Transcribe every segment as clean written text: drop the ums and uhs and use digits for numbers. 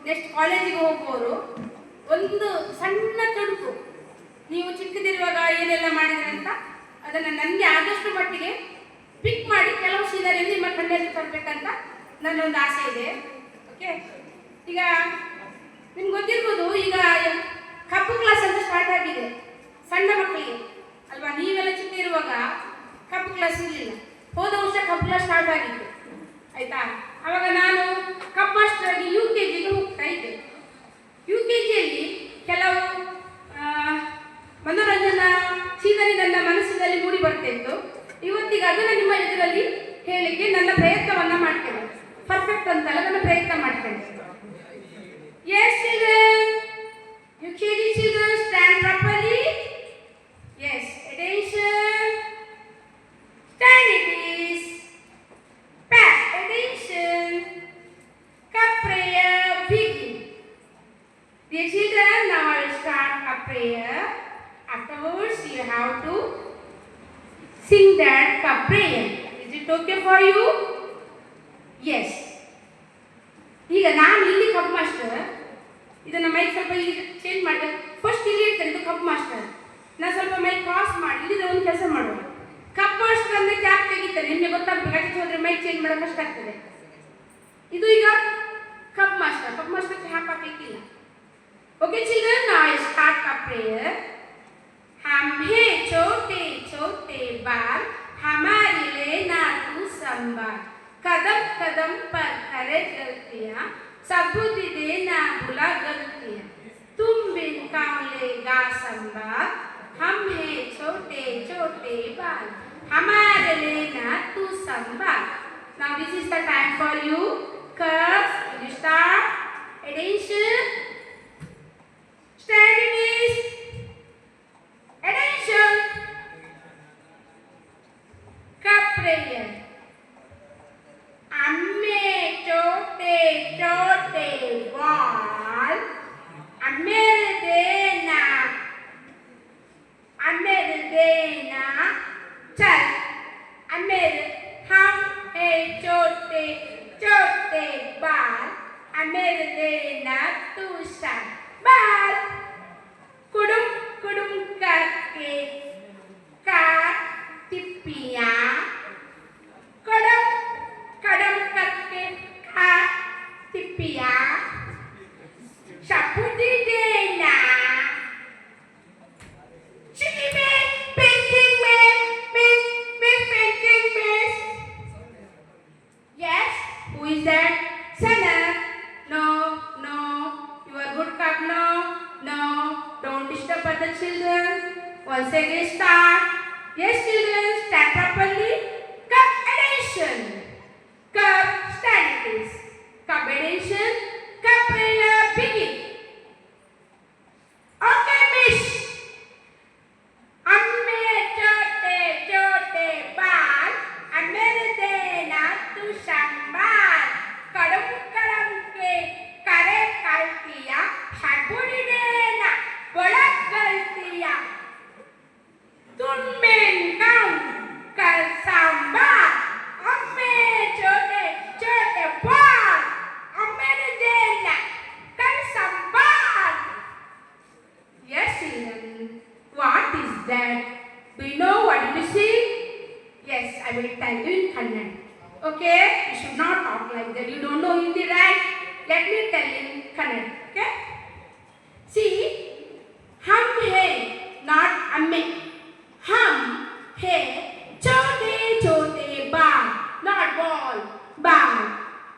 Next ಕಾಲೇಜಿಗೆ ಹೋಗುವವರು ಒಂದು ಸಣ್ಣ ತೊಡಕು ನೀವು ಚಿಕ್ಕದಿರುವಾಗ ಏನೆಲ್ಲ ಮಾಡಿದ್ರೆ ಅಂತ ಅದನ್ನು ನನಗೆ ಆದಷ್ಟು ಮಟ್ಟಿಗೆ ಪಿಕ್ ಮಾಡಿ ಕೆಲವು ಸೀನರಿಯಲ್ಲಿ ನಿಮ್ಮ ಕಣ್ಣಲ್ಲಿ ತರಬೇಕಂತ ನನ್ನೊಂದು ಆಸೆ ಇದೆ. ಓಕೆ, ಈಗ ನಿಮ್ಗೆ ಗೊತ್ತಿರ್ಬೋದು, ಈಗ ಕಪ್ಪು ಕ್ಲಾಸ್ ಅಂತ ಸ್ಟಾರ್ಟ್ ಆಗಿದೆ ಸಣ್ಣ ಮಕ್ಕಳಿಗೆ ಅಲ್ವಾ. ನೀವೆಲ್ಲ ಚಿಕ್ಕ ಇರುವಾಗ ಕಪ್ಪು ಕ್ಲಾಸ್ ಇರಲಿಲ್ಲ. ಹೋದ ವರ್ಷ ಕಪ್ಪು ಕ್ಲಾಸ್ ಸ್ಟಾರ್ಟ್ ಆಗಿತ್ತು ಆಯ್ತಾ. ಆವಾಗ ನಾನು ಕಪ್ ಮಾಸ್ಟರ್ ಆಗಿ UKG ಹೋಗ್ತಾ ಇದ್ದೆ. UKGಯಲ್ಲಿ ಕೆಲವು ಮನೋರಂಜನಾ ಸೀನರಿ ನನ್ನ ಮನಸ್ಸಿನಲ್ಲಿ ಮೂಡಿ ಬರ್ತಾ ಇತ್ತು. ಇವತ್ತಿಗೆ ಅದನ್ನು ನಿಮ್ಮ ಎದುರಲ್ಲಿ ಹೇಳಿಕ್ಕೆ ನನ್ನ ಪ್ರಯತ್ನವನ್ನ ಮಾಡ್ತೇನೆ. ಪರ್ಫೆಕ್ಟ್ ಅಂತಲ್ಲ, ನನ್ನ ಪ್ರಯತ್ನ ಮಾಡ್ತೇನೆ. Yes children, UKG children stand properly. Yes, attention. Stand it is. Pack attention. Cup prayer begin. Dear children, now I will start a prayer. Afterwards, you have to sing that cup prayer. Is it okay for you? Yes. ಈಗ ನಾನು ಇಲ್ಲಿ cup master, ಇದನ್ನು mic ಸ್ವಲ್ಪ ಇಲ್ಲಿ change ಮಾಡಿ, first ಇಲ್ಲಿ ಇರ್ತಾರೆ, ಇದು ಕಪ್ ಮಾಸ್ಟರ್. ನಾನು ಸ್ವಲ್ಪ ಮೈಕ್ ಕ್ರಾಸ್ ಮಾಡಿ ಇಲ್ಲಿದೆ ಒಂದು ಕೆಲಸ ಮಾಡುವ. ಕಪ್ ಮಾಸ್ಟರ್ ಅಂದರೆ ಕ್ಯಾಪ್ ತೆಗಿತಾರೆ, ನಿಮಗೆ ಗೊತ್ತಾಗ್ತದೆ. ಗಟ್ಟಿಗೆ ಹೋದರೆ ಮೈಕ್ ಚೇಂಜ್ ಮಾಡೋಕೆ ಕಷ್ಟ ಆಗ್ತದೆ. ಇದು ಈಗ ಕಪ್ ಮಾಸ್ಟರ್ ಕ್ಯಾಪ್ ಹಾಕಲಿಕ್ಕಿಲ್ಲ. Okay children, now I start cup prayer. हम हैं छोटे छोटे बाल, हमारे लेना तू संभाल. कदम कदम पर करे गलतियाँ, सबूती देना भुला गलतियाँ. तुम बिन कौन लेगा संभाल. हम हैं छोटे छोटे बाल, हमारे लेना तू संभाल. Now this is the time for you. Curves, you start. Attention. Standing is. Attention. Cup prayer. अम्मे छोटे छोटे बाल, अम्मे देना चल. अम्मे हम है छोटे छोटे बाल, अम्मे देना तू संभाल. कुडुम कुडुम करके काट टिप्पियाँ, कड़म कड़म करके काट टिप्पियाँ. शपूती देना चिली में पेंटिंग में पेंटिंग में. Yes, who is that? Sana. No, you are good cup. No, don't disturb other children. Once again start. Yes children, stand properly. Cup attention. Cup stand it is. Cup attention. Cup prayer begin. Okay miss. अम्मे छोटे छोटे बाल, अम्मे देना तू संभाल. कड़म कड़म के करे गलतियाँ, शपूती देना बड़ा गलतियाँ. तुम बिन कौन कर संभाल. अम्मे छोटे छोटे बाल, अम्मे देना कर संभाल. Yes children, what is that? Do you know what did you see? Yes, I will tell you in Kannada. Okay, you should not talk like that. You don't know Hindi, right? Let me tell you in Kannada. Okay, see, हम है not अम्मे. हम है छोटे छोटे बाल, not ball, बाल.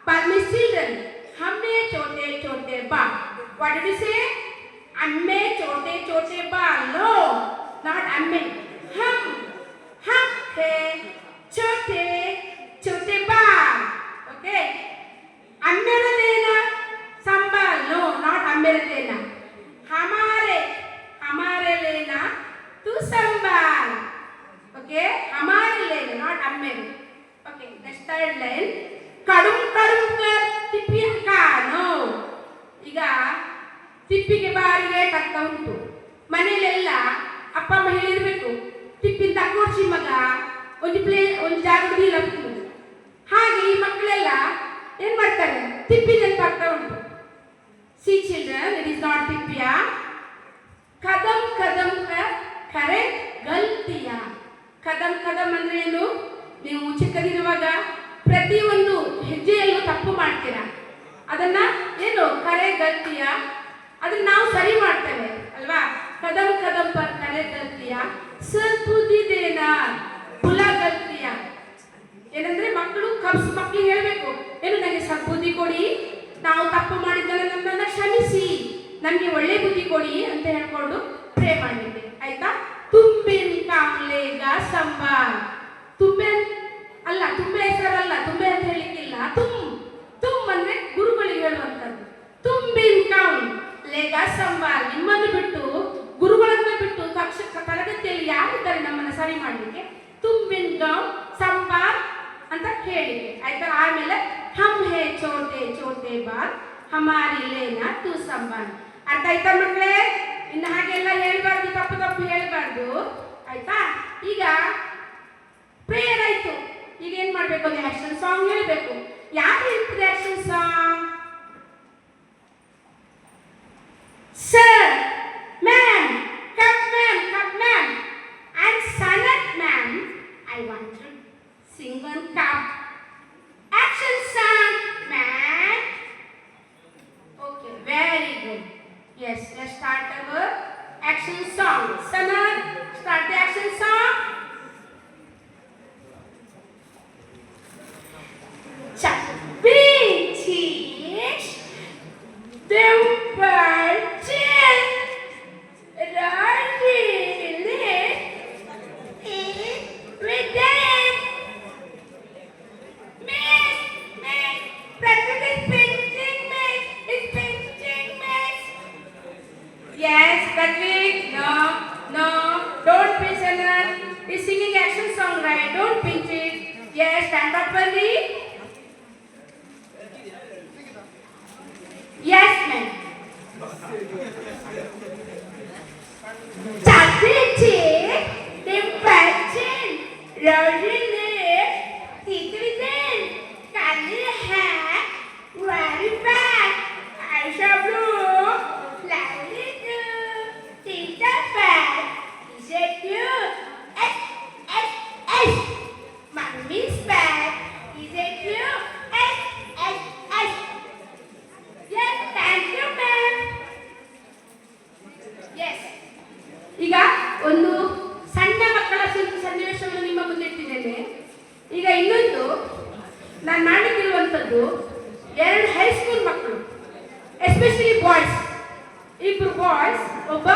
But Miss children, हमें छोटे छोटे बाल. What did you say? अम्मे छोटे छोटे बाल. No, not अम्मे. हम है छोटे छोटे बाल. Okay, अम्मे देना संभाल. No, not अम्मे देना. हमारे लेना तू संभाल. Okay, हमारे लेना, not अम्मे. Okay, next third line. कड़ुम कड़ुम कर टिप्पियाँ का. No, ಈಗ ತಿಪ್ಪಿಗೆ ಬಾರಿ ರೇಟ್ ಆಗ್ತಾ ಉಂಟು. ಮನೆಯಲ್ಲೆಲ್ಲ ಅಪ್ಪ ಅಮ್ಮ ಹೇಳಿರ್ಬೇಕು, ತಿಪ್ಪಿನ ತಕ್ಕೋಡ್ಸಿ ಮಗ, ಒಂದು ಜಾಗದಲ್ಲಿ ಇಲ್ಲ. ಹಾಗೆ ಈ ಮಕ್ಕಳೆಲ್ಲ ಏನ್ ಮಾಡ್ತಾರೆ, ತಿಪ್ಪಿ ನೆನಪಾಗ್ತಾ ಉಂಟು. See children, it is not Pipya. Kadam kadam ka kare galtiya. Kadam Kadam ಅಂದ್ರೆ ಏನು? ನೀವು ಚಿಕ್ಕದಿರುವಾಗ ಪ್ರತಿಯೊಂದು ಹೆಜ್ಜೆಯಲ್ಲೂ ತಪ್ಪು ಮಾಡ್ತೀರಾ. ಅದನ್ನ ಏನು ಕರೆ ಗಲ್ತಿಯ, ಅದನ್ನ ನಾವು ಸರಿ ಮಾಡ್ತೇವೆ ಅಲ್ವಾ? ಕದಂ ಕದಂ ಪರ್ ಕರೆ ಗಲ್ತಿಯ, ಸದ್ಬುದ್ಧಿದೇನ ಪುಲ ಗಲ್ತಿಯ. ಏನಂದ್ರೆ ಮಕ್ಕಳಿಗೆ ಹೇಳ್ಬೇಕು, ಏನು ನನಗೆ ಸದ್ಬುದ್ಧಿ ಕೊಡಿ, ನಾವು ತಪ್ಪು ಮಾಡಿದರೆ ನಮ್ಮನ್ನ ಕ್ಷಮಿಸಿ, ನಮ್ಗೆ ಒಳ್ಳೆ ಬುದ್ಧಿ ಕೊಡಿ ಅಂತ ಹೇಳ್ಕೊಂಡು ಪ್ರೇ ಮಾಡಲಿಕ್ಕೆ ಆಯ್ತಾ? ತುಂಬಿನ ಕಾಮ್ಲೆಗ ಸಂಬಾರ್. ತುಂಬೆ ಅಲ್ಲ, ತುಂಬೆ ಹೆಸರಲ್ಲ, ತುಂಬೆ ಅಂತ ಹೇಳಿಕ್ಕಿಲ್ಲ. ತುಮ್ ಅಂದ್ರೆ ಗುರುಗಳಿಗೆ ಹೇಳುವಂಥದ್ದು. ತುಂಬಿನ ಕಾಮ್ ಲೇಗ ಸಂಬಾರ್. ನಿಮ್ಮನ್ನು ಬಿಟ್ಟು, ಗುರುಗಳನ್ನ ಬಿಟ್ಟು ತರಗತಿಯಲ್ಲಿ ಯಾರಿದ್ದಾರೆ ನಮ್ಮನ್ನ ಸರಿ ಮಾಡಲಿಕ್ಕೆ? ತುಂಬಿನ ಕಾಮ್ ಸಂಬಾರ್ ಅಂತ ಹೇಳಿ ಆಯ್ತಾ? ಆಮೇಲೆ ಹಮ್ ಹೇ ಚೋಟೆ ಚೋಟೆ ಬಾರ್ ಹಮಾರಿ ಲೇನಾ ತು ಸಂಬಾರ್. ಅರ್ಥ ಆಯ್ತಾ ಮಕ್ಕಳೇ? ಇನ್ನು ಹಾಗೆಲ್ಲ ಹೇಳ್ಬಾರ್ದು, ತಪ್ಪು ತಪ್ಪು ಹೇಳ್ಬಾರ್ದು ಆಯ್ತಾ? ಈಗ ಪ್ರೇಯರ್ ಆಯ್ತು, ಈಗ ಏನ್ ಮಾಡ್ಬೇಕು? ಒಂದು ಆಕ್ಷನ್ ಸಾಂಗ್ ಹೇಳ್ಬೇಕು. ಯಾರು ಹೇಳ್ತಿದೆ action song? Sir, ma'am, come ma'am, come ma'am, and Sanath ma'am, I want to sing on cup. Action song, man. Okay, very good. Yes, let's start our action song. Sanat, start the action song. Chak, big cheese, dimple chin, rosy lip, eat with them. Yes, Patrick. No, don't pinch Anand. He's singing action song, right? Don't pinch it. Yes, stand properly. Yes, ma'am. Chocolate, dimple chin, rosy lips, teeth within, curly hair, very fat, eyes are blue, lovely. Is it cute? S. Mummy's back. Is it cute? S. Yes, thank you, ma'am. Yes. ಈಗ ಒಂದು ಸಣ್ಣ ಮಕ್ಕಳ ಸನ್ನಿವೇಶವನ್ನು ನಿಮ್ಮ ಮುಂದೆ ಇಟ್ಟಿದ್ದೇನೆ. ಈಗ ಇನ್ನೊಂದು ನಾನು ಮಾಡಿರುವಂಥದ್ದು 2 ಹೈಸ್ಕೂಲ್ ಮಕ್ಕಳು, ಎಸ್ಪೆಷಲಿ ಬಾಯ್ಸ್. ಇಬ್ಬರು ಬಾಯ್ಸ್, ಒಬ್ಬ